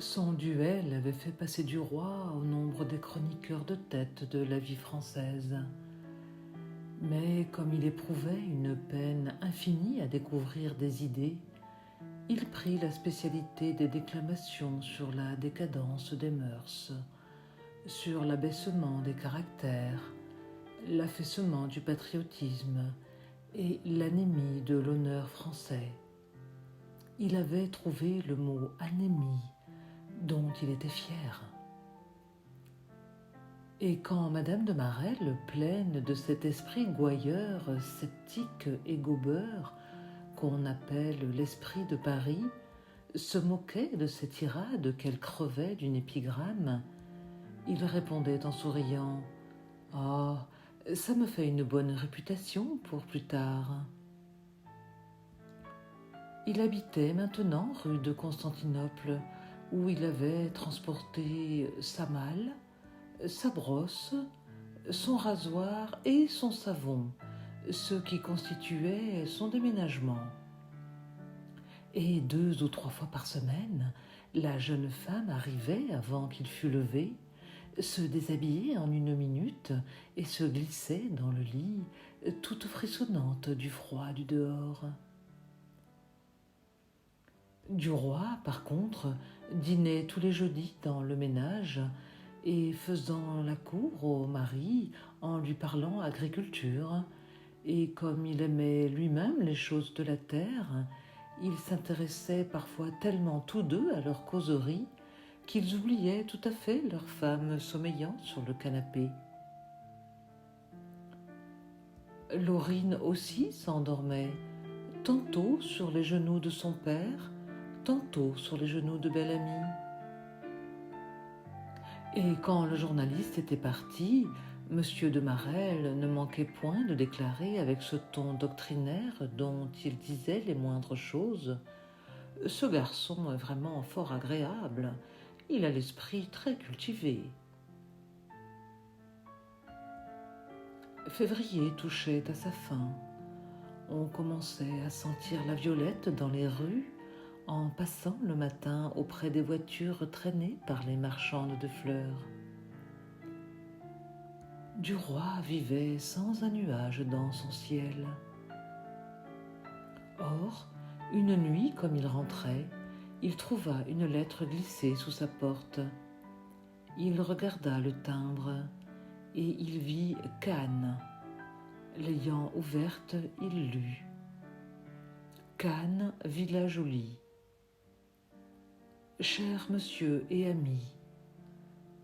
Son duel avait fait passer Duroy au nombre des chroniqueurs de tête de la vie française. Mais comme il éprouvait une peine infinie à découvrir des idées, il prit la spécialité des déclamations sur la décadence des mœurs, sur l'abaissement des caractères, l'affaissement du patriotisme et l'anémie de l'honneur français. Il avait trouvé le mot anémie dont il était fier. Et quand Madame de Marelle, pleine de cet esprit gouailleur, sceptique et gobeur, qu'on appelle l'esprit de Paris, se moquait de ces tirades qu'elle crevait d'une épigramme, il répondait en souriant « Oh, ça me fait une bonne réputation pour plus tard. » Il habitait maintenant rue de Constantinople, où il avait transporté sa malle, sa brosse, son rasoir et son savon, ce qui constituait son déménagement. Et 2 ou 3 fois par semaine, la jeune femme arrivait avant qu'il fût levé, se déshabillait en 1 minute et se glissait dans le lit, toute frissonnante du froid du dehors. Duroy, par contre, dînait tous les jeudis dans le ménage et faisant la cour au mari en lui parlant agriculture, et comme il aimait lui-même les choses de la terre, ils s'intéressaient parfois tellement tous deux à leur causerie qu'ils oubliaient tout à fait leur femme sommeillant sur le canapé. Laurine aussi s'endormait, tantôt sur les genoux de son père, tantôt sur les genoux de Bel-Ami. Et quand le journaliste était parti, M. de Marelle ne manquait point de déclarer avec ce ton doctrinaire dont il disait les moindres choses « Ce garçon est vraiment fort agréable, il a l'esprit très cultivé. » Février touchait à sa fin. On commençait à sentir la violette dans les rues en passant le matin auprès des voitures traînées par les marchandes de fleurs. Duroy vivait sans un nuage dans son ciel. Or, une nuit, comme il rentrait, il trouva une lettre glissée sous sa porte. Il regarda le timbre et il vit Cannes. L'ayant ouverte, il lut « Cannes, Villa Jolie. Cher monsieur et ami,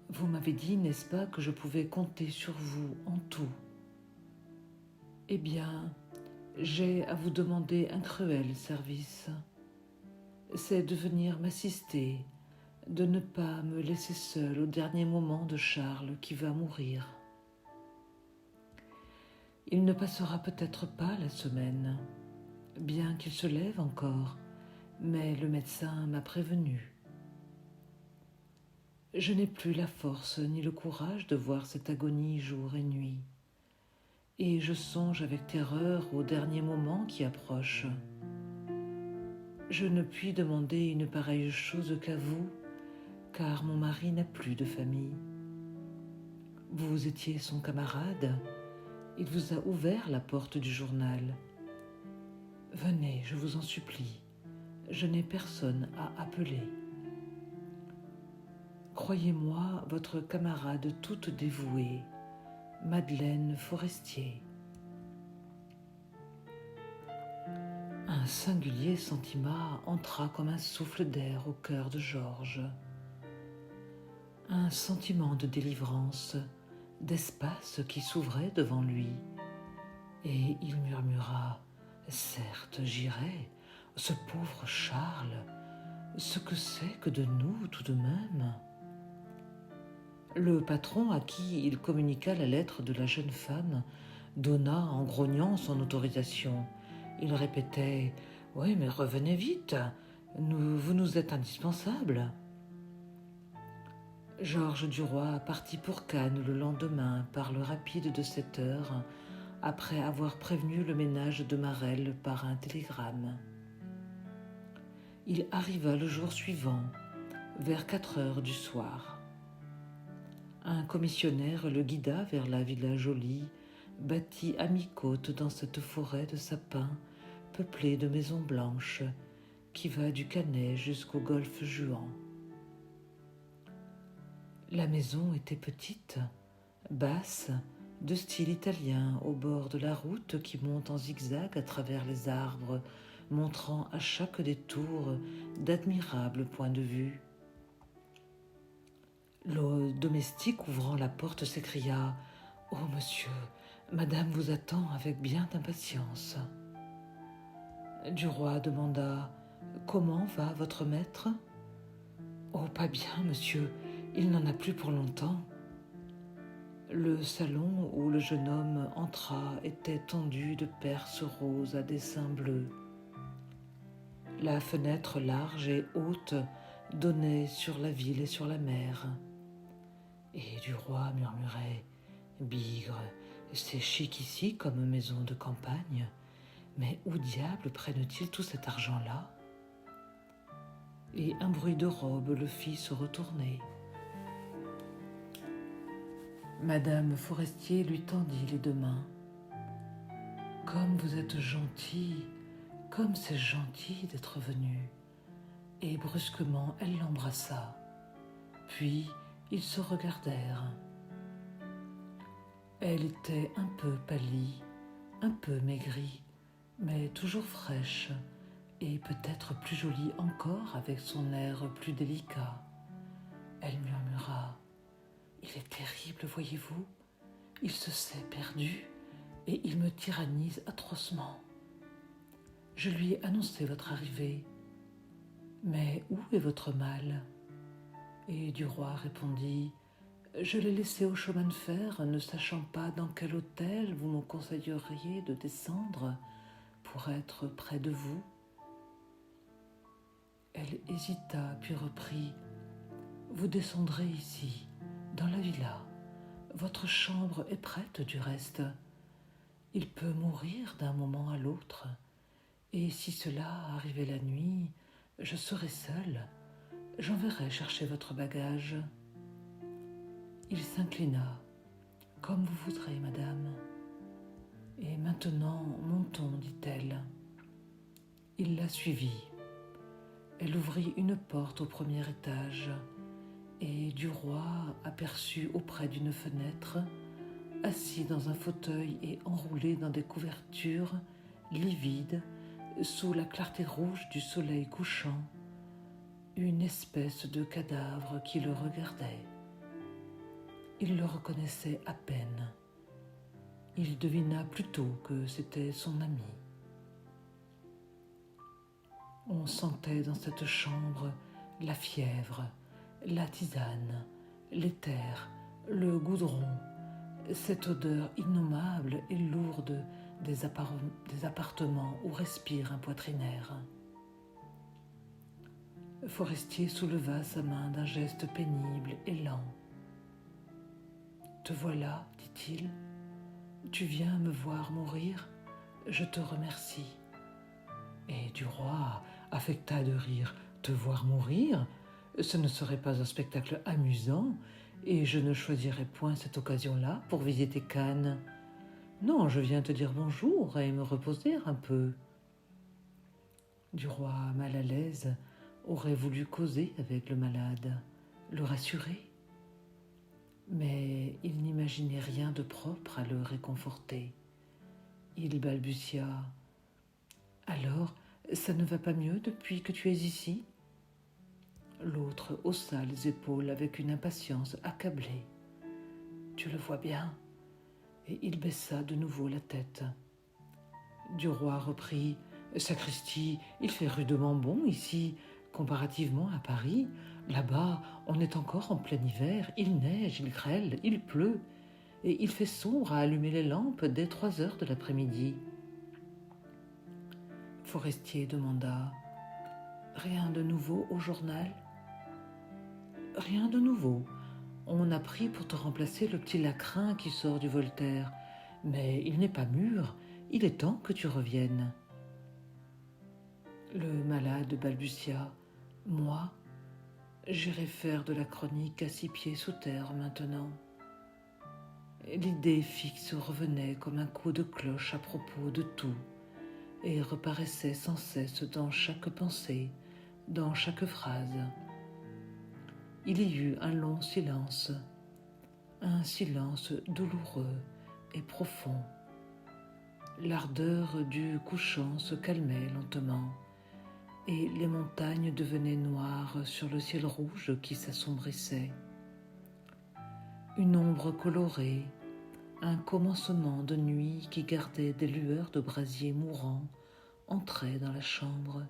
vous m'avez dit, n'est-ce pas, que je pouvais compter sur vous en tout. Eh bien, j'ai à vous demander un cruel service. C'est de venir m'assister, de ne pas me laisser seule au dernier moment de Charles qui va mourir. Il ne passera peut-être pas la semaine, bien qu'il se lève encore, mais le médecin m'a prévenu. Je n'ai plus la force ni le courage de voir cette agonie jour et nuit, et je songe avec terreur au dernier moment qui approche. Je ne puis demander une pareille chose qu'à vous, car mon mari n'a plus de famille. Vous étiez son camarade, il vous a ouvert la porte du journal. Venez, je vous en supplie, je n'ai personne à appeler. Croyez-moi votre camarade toute dévouée, Madeleine Forestier. Un singulier sentiment entra comme un souffle d'air au cœur de Georges. Un sentiment de délivrance, d'espace qui s'ouvrait devant lui, et il murmura « Certes, j'irai, ce pauvre Charles, ce que c'est que de nous tout de même ?» Le patron à qui il communiqua la lettre de la jeune femme donna en grognant son autorisation. Il répétait « Oui, mais revenez vite, vous nous êtes indispensable. » Georges Duroy partit pour Cannes le lendemain par le rapide de 7 heures, après avoir prévenu le ménage de Marelle par un télégramme. Il arriva le jour suivant, vers 4 heures du soir. Un commissionnaire le guida vers la villa jolie, bâtie à mi-côte dans cette forêt de sapins peuplée de maisons blanches qui va du Canet jusqu'au golfe Juan. La maison était petite, basse, de style italien, au bord de la route qui monte en zigzag à travers les arbres, montrant à chaque détour d'admirables points de vue. Le domestique ouvrant la porte s'écria « Oh monsieur, madame vous attend avec bien d'impatience. » Duroy demanda « Comment va votre maître ?»« Oh, pas bien, monsieur, il n'en a plus pour longtemps. » Le salon où le jeune homme entra était tendu de perses roses à dessins bleus. La fenêtre large et haute donnait sur la ville et sur la mer. Et Duroy murmurait « Bigre, c'est chic ici comme maison de campagne, mais où diable prennent-ils tout cet argent-là » Et un bruit de robe le fit se retourner. Madame Forestier lui tendit les deux mains. « Comme vous êtes gentil, comme c'est gentil d'être venu. » Et brusquement, elle l'embrassa. Puis, ils se regardèrent. Elle était un peu pâlie, un peu maigrie, mais toujours fraîche, et peut-être plus jolie encore avec son air plus délicat. Elle murmura « Il est terrible, voyez-vous, il se sait perdu et il me tyrannise atrocement. Je lui ai annoncé votre arrivée. Mais où est votre mal ?» Et Duroy répondit « Je l'ai laissé au chemin de fer, ne sachant pas dans quel hôtel vous me conseilleriez de descendre pour être près de vous. » Elle hésita, puis reprit « Vous descendrez ici, dans la villa. Votre chambre est prête du reste. Il peut mourir d'un moment à l'autre, et si cela arrivait la nuit, je serai seule. J'enverrai chercher votre bagage. » Il s'inclina. « Comme vous voudrez, madame. »« Et maintenant, montons, dit-elle. » Il la suivit. Elle ouvrit une porte au premier étage, et Duroy aperçut auprès d'une fenêtre, assis dans un fauteuil et enroulé dans des couvertures, livide, sous la clarté rouge du soleil couchant, une espèce de cadavre qui le regardait. Il le reconnaissait à peine. Il devina plutôt que c'était son ami. On sentait dans cette chambre la fièvre, la tisane, l'éther, le goudron, cette odeur innommable et lourde des appartements où respire un poitrinaire. Forestier souleva sa main d'un geste pénible et lent. « Te voilà, dit-il. Tu viens me voir mourir. Je te remercie. » Et Duroy affecta de rire. « Te voir mourir ? Ce ne serait pas un spectacle amusant, et je ne choisirais point cette occasion-là pour visiter Cannes. Non, je viens te dire bonjour et me reposer un peu. » Duroy, mal à l'aise, aurait voulu causer avec le malade, le rassurer. Mais il n'imaginait rien de propre à le réconforter. Il balbutia « Alors, ça ne va pas mieux depuis que tu es ici ?» L'autre haussa les épaules avec une impatience accablée. « Tu le vois bien ?» Et il baissa de nouveau la tête. Duroy reprit « Sacristi, il fait rudement bon ici, comparativement à Paris. Là-bas, on est encore en plein hiver, il neige, il grêle, il pleut, et il fait sombre à allumer les lampes dès 3 heures de l'après-midi. » Forestier demanda « Rien de nouveau au journal ?»« Rien de nouveau. On a pris pour te remplacer le petit Lacrin qui sort du Voltaire, mais il n'est pas mûr, il est temps que tu reviennes. » Le malade balbutia « Moi ? J'irai faire de la chronique à 6 pieds sous terre maintenant. L'idée fixe revenait comme un coup de cloche à propos de tout et reparaissait sans cesse dans chaque pensée, dans chaque phrase. Il y eut un long silence, un silence douloureux et profond. L'ardeur du couchant se calmait lentement et les montagnes devenaient noires sur le ciel rouge qui s'assombrissait. Une ombre colorée, un commencement de nuit qui gardait des lueurs de brasier mourant entrait dans la chambre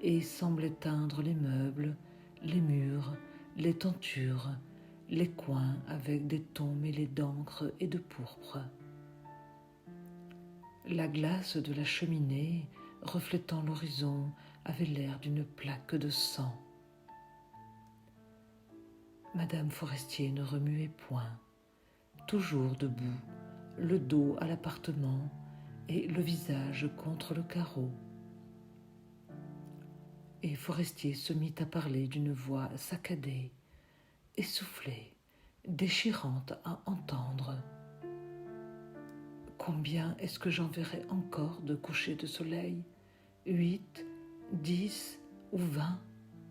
et semblait teindre les meubles, les murs, les tentures, les coins avec des tons mêlés d'encre et de pourpre. La glace de la cheminée, reflétant l'horizon, avait l'air d'une plaque de sang. Madame Forestier ne remuait point, toujours debout, le dos à l'appartement et le visage contre le carreau. Et Forestier se mit à parler d'une voix saccadée, essoufflée, déchirante à entendre. Combien est-ce que j'en verrai encore de couchers de soleil? 8, 10 ou 20,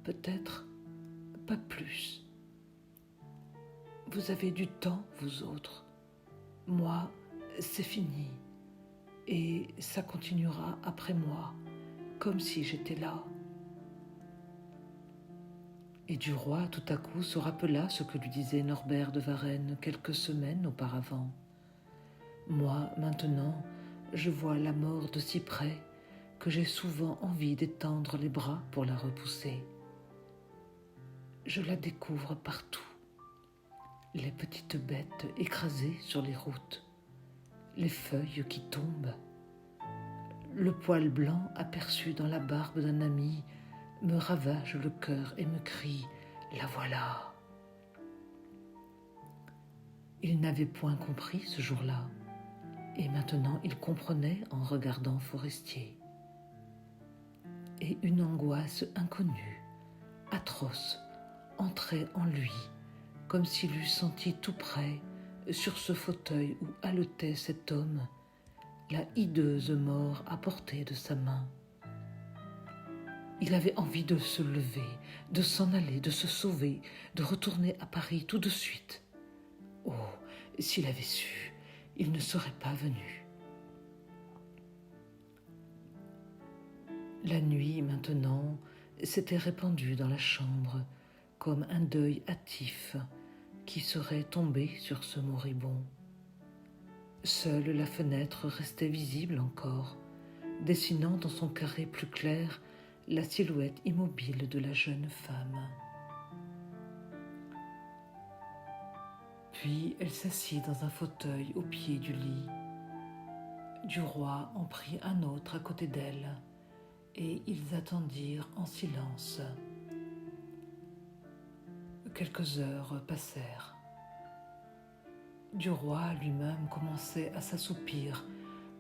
peut-être, pas plus. Vous avez du temps, vous autres. Moi, c'est fini. Et ça continuera après moi, comme si j'étais là. Et Duroy, tout à coup, se rappela ce que lui disait Norbert de Varenne quelques semaines auparavant. Moi, maintenant, je vois la mort de si près que j'ai souvent envie d'étendre les bras pour la repousser. Je la découvre partout. Les petites bêtes écrasées sur les routes, les feuilles qui tombent. Le poil blanc aperçu dans la barbe d'un ami me ravage le cœur et me crie « La voilà !» Il n'avait point compris ce jour-là, et maintenant il comprenait en regardant Forestier. Et une angoisse inconnue, atroce, entrait en lui, comme s'il eût senti tout près, sur ce fauteuil où haletait cet homme, la hideuse mort à portée de sa main. Il avait envie de se lever, de s'en aller, de se sauver, de retourner à Paris tout de suite. Oh, s'il avait su, il ne serait pas venu. La nuit, maintenant, s'était répandue dans la chambre comme un deuil hâtif qui serait tombé sur ce moribond. Seule la fenêtre restait visible encore, dessinant dans son carré plus clair la silhouette immobile de la jeune femme. Puis elle s'assit dans un fauteuil au pied du lit. Duroy en prit un autre à côté d'elle, et ils attendirent en silence. Quelques heures passèrent. Duroy lui-même commençait à s'assoupir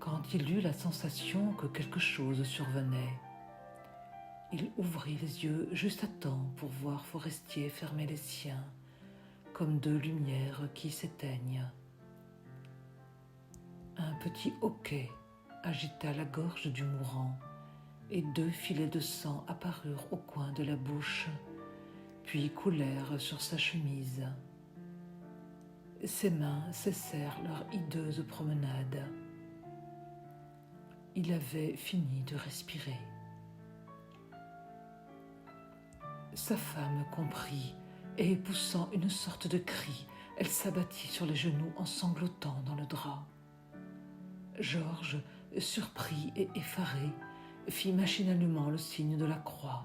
quand il eut la sensation que quelque chose survenait. Il ouvrit les yeux juste à temps pour voir Forestier fermer les siens, comme deux lumières qui s'éteignent. Un petit hoquet agita la gorge du mourant, et 2 filets de sang apparurent au coin de la bouche, puis coulèrent sur sa chemise. Ses mains cessèrent leur hideuse promenade. Il avait fini de respirer. Sa femme comprit, et poussant une sorte de cri, elle s'abattit sur les genoux en sanglotant dans le drap. Georges, surpris et effaré, fit machinalement le signe de la croix,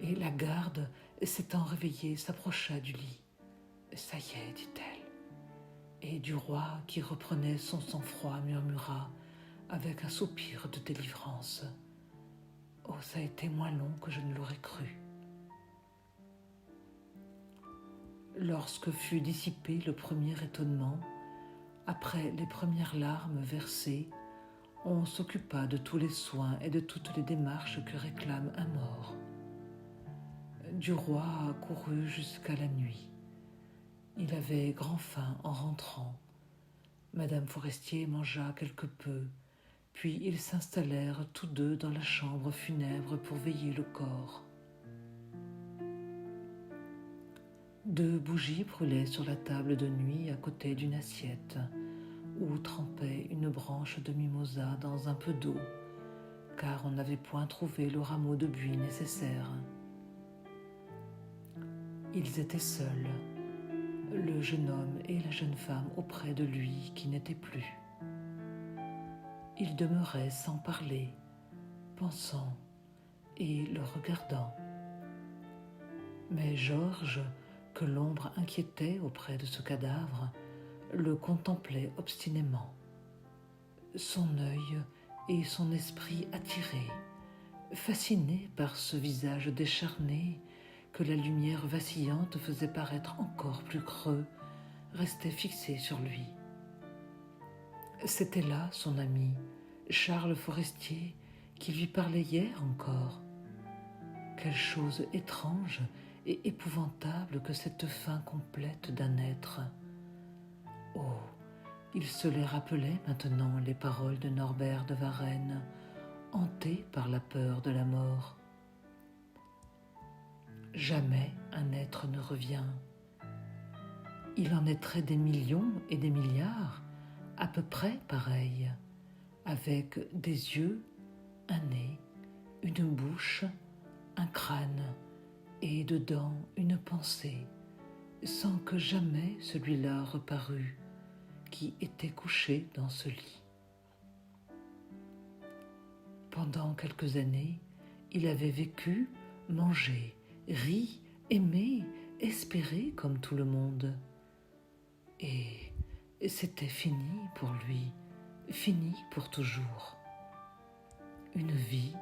et la garde, s'étant réveillée, s'approcha du lit. « Ça y est, dit-elle. » Et Duroy, qui reprenait son sang-froid, murmura, avec un soupir de délivrance. « Oh, ça a été moins long que je ne l'aurais cru. » Lorsque fut dissipé le premier étonnement, après les premières larmes versées, on s'occupa de tous les soins et de toutes les démarches que réclame un mort. Duroy courut jusqu'à la nuit. Il avait grand faim en rentrant. Madame Forestier mangea quelque peu, puis ils s'installèrent tous deux dans la chambre funèbre pour veiller le corps. 2 bougies brûlaient sur la table de nuit à côté d'une assiette, où trempait une branche de mimosa dans un peu d'eau, car on n'avait point trouvé le rameau de buis nécessaire. Ils étaient seuls, le jeune homme et la jeune femme auprès de lui qui n'était plus. Ils demeuraient sans parler, pensant et le regardant. Mais Georges, que l'ombre inquiétait auprès de ce cadavre, le contemplait obstinément. Son œil et son esprit attirés, fascinés par ce visage décharné que la lumière vacillante faisait paraître encore plus creux, restaient fixés sur lui. C'était là son ami, Charles Forestier, qui lui parlait hier encore. Quelle chose étrange et épouvantable que cette fin complète d'un être. Oh, il se les rappelait maintenant, les paroles de Norbert de Varenne, hanté par la peur de la mort. Jamais un être ne revient. Il en naîtrait des millions et des milliards, à peu près pareils, avec des yeux, un nez, une bouche, un crâne, et dedans une pensée, sans que jamais celui-là reparût, qui était couché dans ce lit. Pendant quelques années, il avait vécu, mangé, ri, aimé, espéré comme tout le monde. Et c'était fini pour lui, fini pour toujours. Une vie,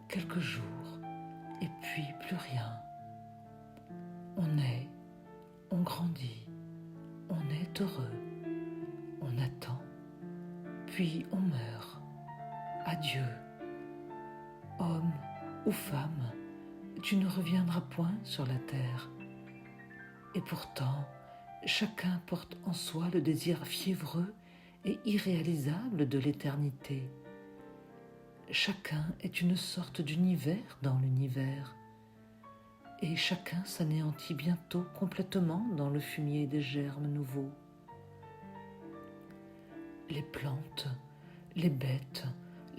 quelques jours, et puis plus rien. On naît, on grandit, on est heureux, on attend, puis on meurt. Adieu. Homme ou femme, tu ne reviendras point sur la terre. Et pourtant, chacun porte en soi le désir fiévreux et irréalisable de l'éternité. Chacun est une sorte d'univers dans l'univers, et chacun s'anéantit bientôt complètement dans le fumier des germes nouveaux. Les plantes, les bêtes,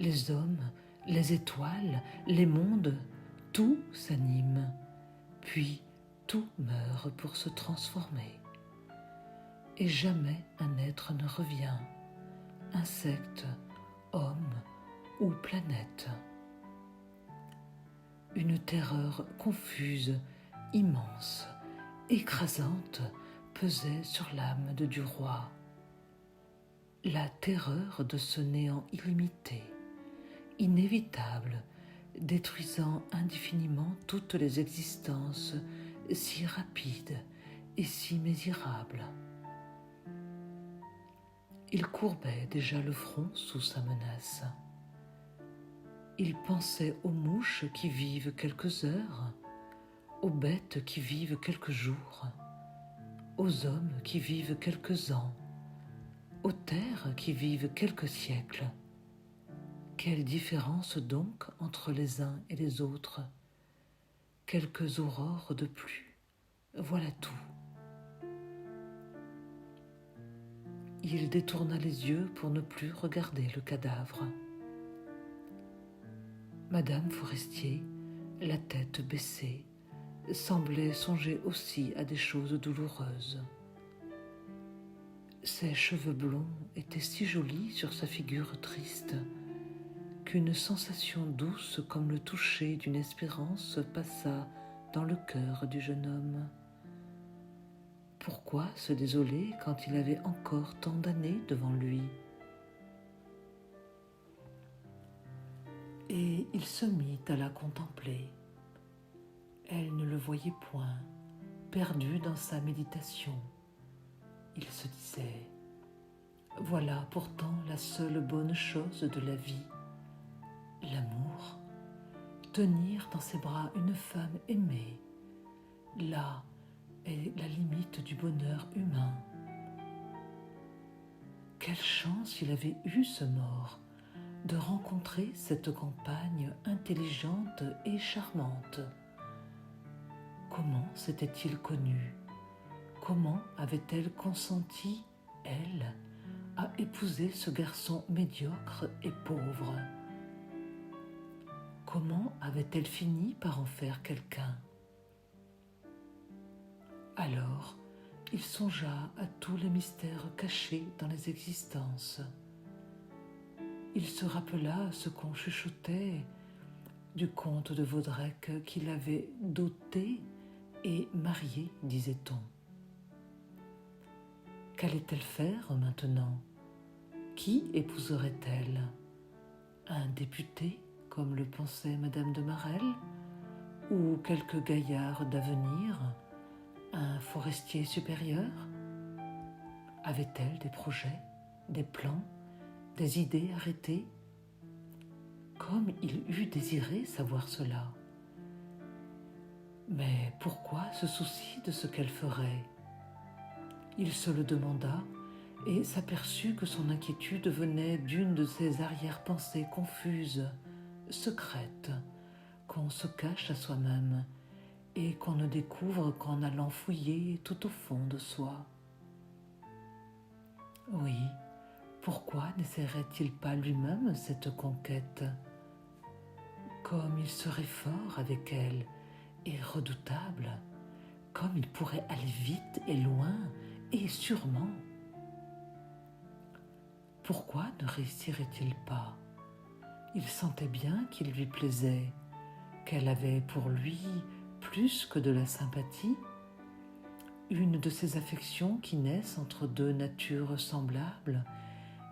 les hommes, les étoiles, les mondes, tout s'anime, puis tout meurt pour se transformer. Et jamais un être ne revient, insecte, homme ou planète. Une terreur confuse, immense, écrasante pesait sur l'âme de Duroy. La terreur de ce néant illimité, inévitable, détruisant indéfiniment toutes les existences si rapides et si mésirables. Il courbait déjà le front sous sa menace. Il pensait aux mouches qui vivent quelques heures, aux bêtes qui vivent quelques jours, aux hommes qui vivent quelques ans, aux terres qui vivent quelques siècles. Quelle différence donc entre les uns et les autres? Quelques aurores de plus, voilà tout. Il détourna les yeux pour ne plus regarder le cadavre. Madame Forestier, la tête baissée, semblait songer aussi à des choses douloureuses. Ses cheveux blonds étaient si jolis sur sa figure triste qu'une sensation douce comme le toucher d'une espérance passa dans le cœur du jeune homme. Pourquoi se désoler quand il avait encore tant d'années devant lui? Et il se mit à la contempler. Elle ne le voyait point, perdu dans sa méditation. Il se disait: voilà pourtant la seule bonne chose de la vie, l'amour. Tenir dans ses bras une femme aimée, là est la limite du bonheur humain. Quelle chance il avait eu, ce mort, de rencontrer cette compagne intelligente et charmante. Comment s'était-il connu? Comment avait-elle consenti, elle, à épouser ce garçon médiocre et pauvre? Comment avait-elle fini par en faire quelqu'un? Alors, il songea à tous les mystères cachés dans les existences. Il se rappela ce qu'on chuchotait du comte de Vaudrec qu'il avait doté et marié, disait-on. Qu'allait-elle faire maintenant? Qui épouserait-elle? Un député, comme le pensait Madame de Marelle, ou quelque gaillard d'avenir, un forestier supérieur? Avait-elle des projets, des plans, des idées arrêtées? Comme il eût désiré savoir cela. Mais pourquoi ce souci de ce qu'elle ferait? Il se le demanda et s'aperçut que son inquiétude venait d'une de ces arrière-pensées confuses, secrètes, qu'on se cache à soi-même et qu'on ne découvre qu'en allant fouiller tout au fond de soi. Oui, pourquoi n'essaierait-il pas lui-même cette conquête? Comme il serait fort avec elle et redoutable, comme il pourrait aller vite et loin et sûrement. Pourquoi ne réussirait-il pas? Il sentait bien qu'il lui plaisait, qu'elle avait pour lui plus que de la sympathie, une de ces affections qui naissent entre deux natures semblables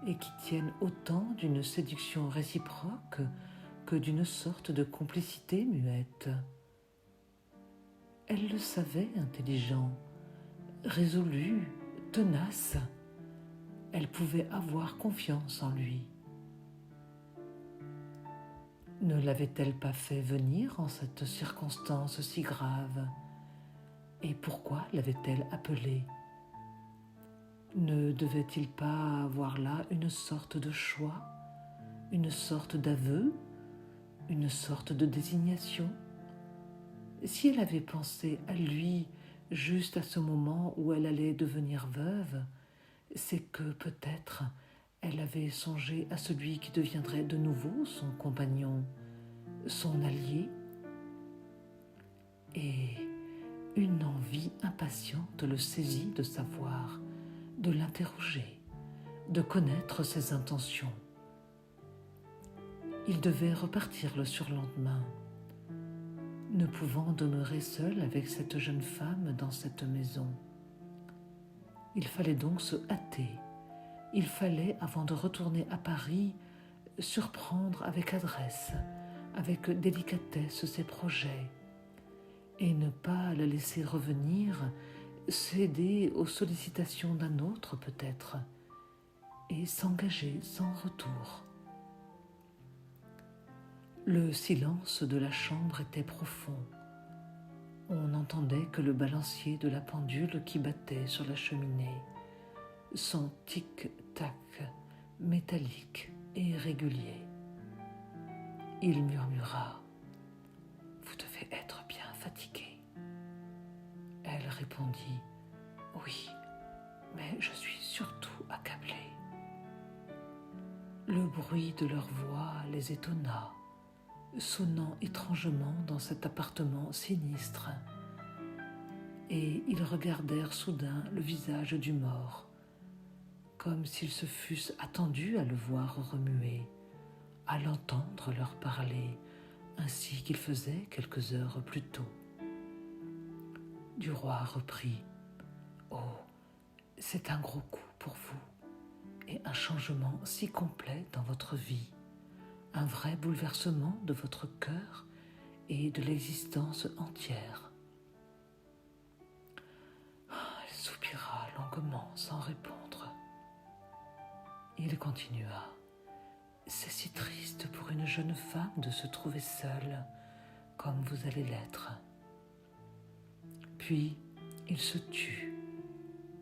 et qui tiennent autant d'une séduction réciproque que d'une sorte de complicité muette. Elle le savait intelligent, résolu, tenace. Elle pouvait avoir confiance en lui. Ne l'avait-elle pas fait venir en cette circonstance si grave? Et pourquoi l'avait-elle appelé? Ne devait-il pas avoir là une sorte de choix, une sorte d'aveu, une sorte de désignation? Si elle avait pensé à lui juste à ce moment où elle allait devenir veuve, c'est que peut-être elle avait songé à celui qui deviendrait de nouveau son compagnon, son allié. Et une envie impatiente le saisit de savoir, de l'interroger, de connaître ses intentions. Il devait repartir le surlendemain, ne pouvant demeurer seul avec cette jeune femme dans cette maison. Il fallait donc se hâter. Il fallait, avant de retourner à Paris, surprendre avec adresse, avec délicatesse ses projets, et ne pas la laisser revenir, céder aux sollicitations d'un autre peut-être, et s'engager sans retour. Le silence de la chambre était profond. On n'entendait que le balancier de la pendule qui battait sur la cheminée, son tic-tac métallique et régulier. Il murmura « Vous devez être bien fatigué. » Elle répondit « Oui, mais je suis surtout accablée. » Le bruit de leur voix les étonna, sonnant étrangement dans cet appartement sinistre, et ils regardèrent soudain le visage du mort, comme s'ils se fussent attendus à le voir remuer, à l'entendre leur parler, ainsi qu'il faisait quelques heures plus tôt. Duroy reprit « Oh, c'est un gros coup pour vous, et un changement si complet dans votre vie, un vrai bouleversement de votre cœur et de l'existence entière. » Elle soupira longuement sans répondre. Il continua. « C'est si triste pour une jeune femme de se trouver seule, comme vous allez l'être. Puis, il se tut.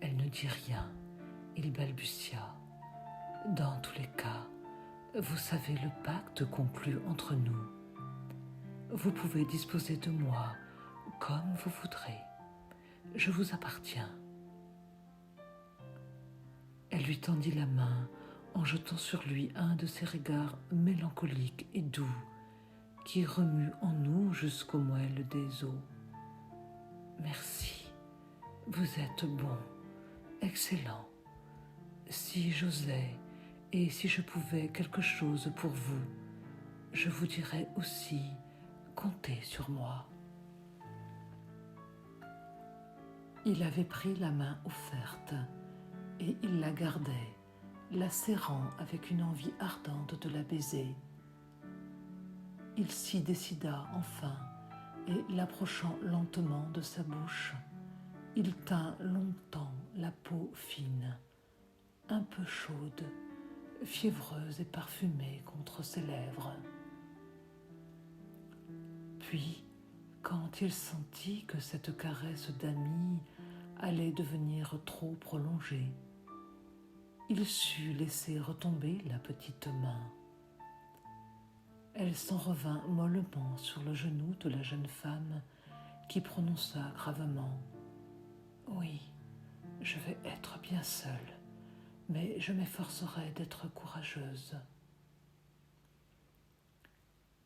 Elle ne dit rien. Il balbutia. Dans tous les cas, vous savez le pacte conclu entre nous. Vous pouvez disposer de moi comme vous voudrez. Je vous appartiens. Elle lui tendit la main en jetant sur lui un de ces regards mélancoliques et doux qui remuent en nous jusqu'aux moelles des os. Merci, vous êtes bon, excellent. Si j'osais et si je pouvais quelque chose pour vous, je vous dirais aussi, comptez sur moi. Il avait pris la main offerte et il la gardait, la serrant avec une envie ardente de la baiser. Il s'y décida enfin et, l'approchant lentement de sa bouche, il tint longtemps la peau fine, un peu chaude, fiévreuse et parfumée contre ses lèvres. Puis, quand il sentit que cette caresse d'ami allait devenir trop prolongée, il sut laisser retomber la petite main. Elle s'en revint mollement sur le genou de la jeune femme qui prononça gravement « Oui, je vais être bien seule, mais je m'efforcerai d'être courageuse. »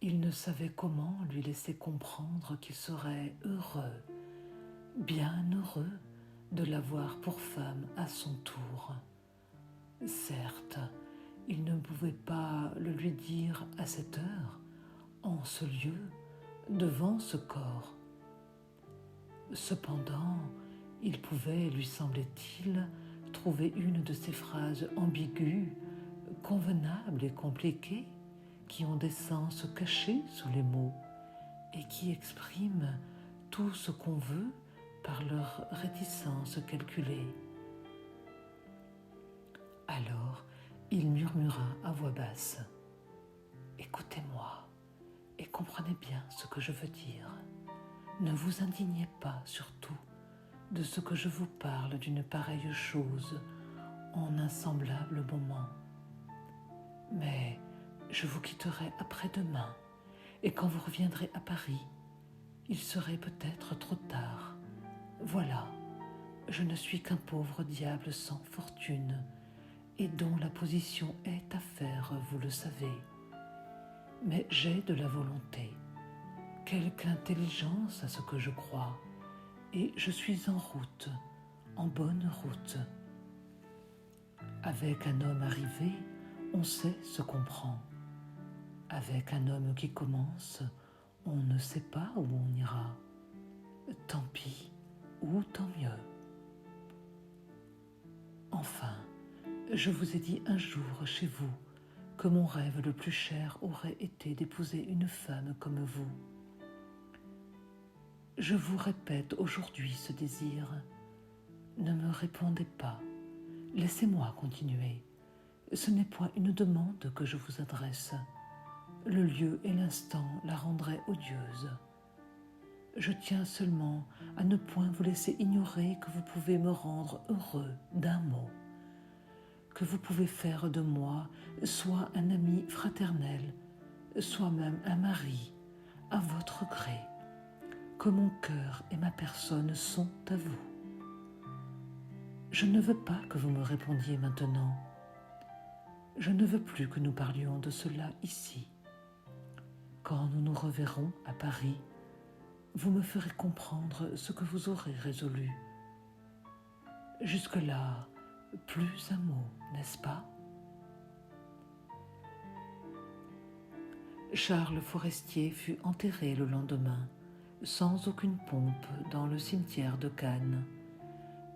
Il ne savait comment lui laisser comprendre qu'il serait heureux, bien heureux, de l'avoir pour femme à son tour. Certes, il ne pouvait pas le lui dire à cette heure, en ce lieu, devant ce corps. Cependant, il pouvait, lui semblait-il, trouver une de ces phrases ambiguës, convenables et compliquées, qui ont des sens cachés sous les mots et qui expriment tout ce qu'on veut par leur réticence calculée. Alors, il murmura à voix basse « Écoutez-moi et comprenez bien ce que je veux dire. Ne vous indignez pas surtout de ce que je vous parle d'une pareille chose en un semblable moment. Mais je vous quitterai après-demain, et quand vous reviendrez à Paris, il serait peut-être trop tard. Voilà, je ne suis qu'un pauvre diable sans fortune, et dont la position est à faire, vous le savez. Mais j'ai de la volonté, quelque intelligence à ce que je crois, et je suis en route, en bonne route. Avec un homme arrivé, on sait ce qu'on prend. Avec un homme qui commence, on ne sait pas où on ira. Tant pis, ou tant mieux. Enfin, je vous ai dit un jour chez vous que mon rêve le plus cher aurait été d'épouser une femme comme vous. Je vous répète aujourd'hui ce désir. Ne me répondez pas. Laissez-moi continuer. Ce n'est point une demande que je vous adresse. Le lieu et l'instant la rendraient odieuse. Je tiens seulement à ne point vous laisser ignorer que vous pouvez me rendre heureux d'un mot, que vous pouvez faire de moi soit un ami fraternel, soit même un mari, à votre gré, que mon cœur et ma personne sont à vous. Je ne veux pas que vous me répondiez maintenant. Je ne veux plus que nous parlions de cela ici. Quand nous nous reverrons à Paris, vous me ferez comprendre ce que vous aurez résolu. Jusque-là, plus un mot, n'est-ce pas? Charles Forestier fut enterré le lendemain, sans aucune pompe, dans le cimetière de Cannes,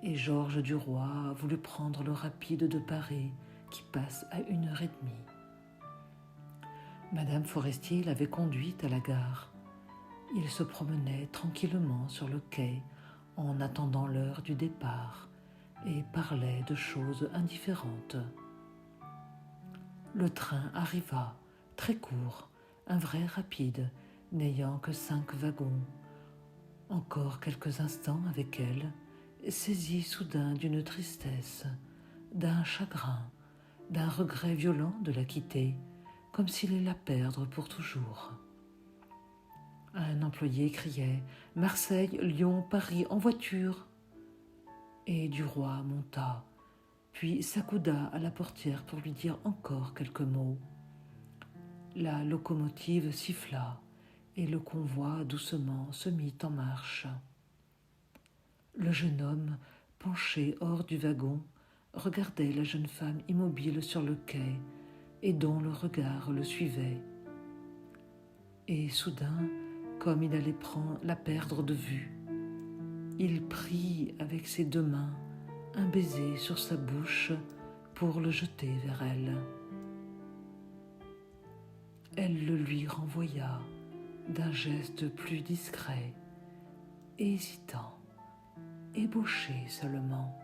et Georges Duroy voulut prendre le rapide de Paris qui passe à 1h30. Madame Forestier l'avait conduite à la gare. Il se promenait tranquillement sur le quai en attendant l'heure du départ et parlait de choses indifférentes. Le train arriva, très court, un vrai rapide, n'ayant que 5 wagons, Encore quelques instants avec elle, saisi soudain d'une tristesse, d'un chagrin, d'un regret violent de la quitter, comme s'il allait la perdre pour toujours. Un employé criait « Marseille, Lyon, Paris, en voiture !» Et Duroy monta, puis s'accouda à la portière pour lui dire encore quelques mots. La locomotive siffla, et le convoi doucement se mit en marche. Le jeune homme, penché hors du wagon, regardait la jeune femme immobile sur le quai et dont le regard le suivait. Et soudain, comme il allait la perdre de vue, il prit avec ses deux mains un baiser sur sa bouche pour le jeter vers elle. Elle le lui renvoya d'un geste plus discret, hésitant, ébauché seulement.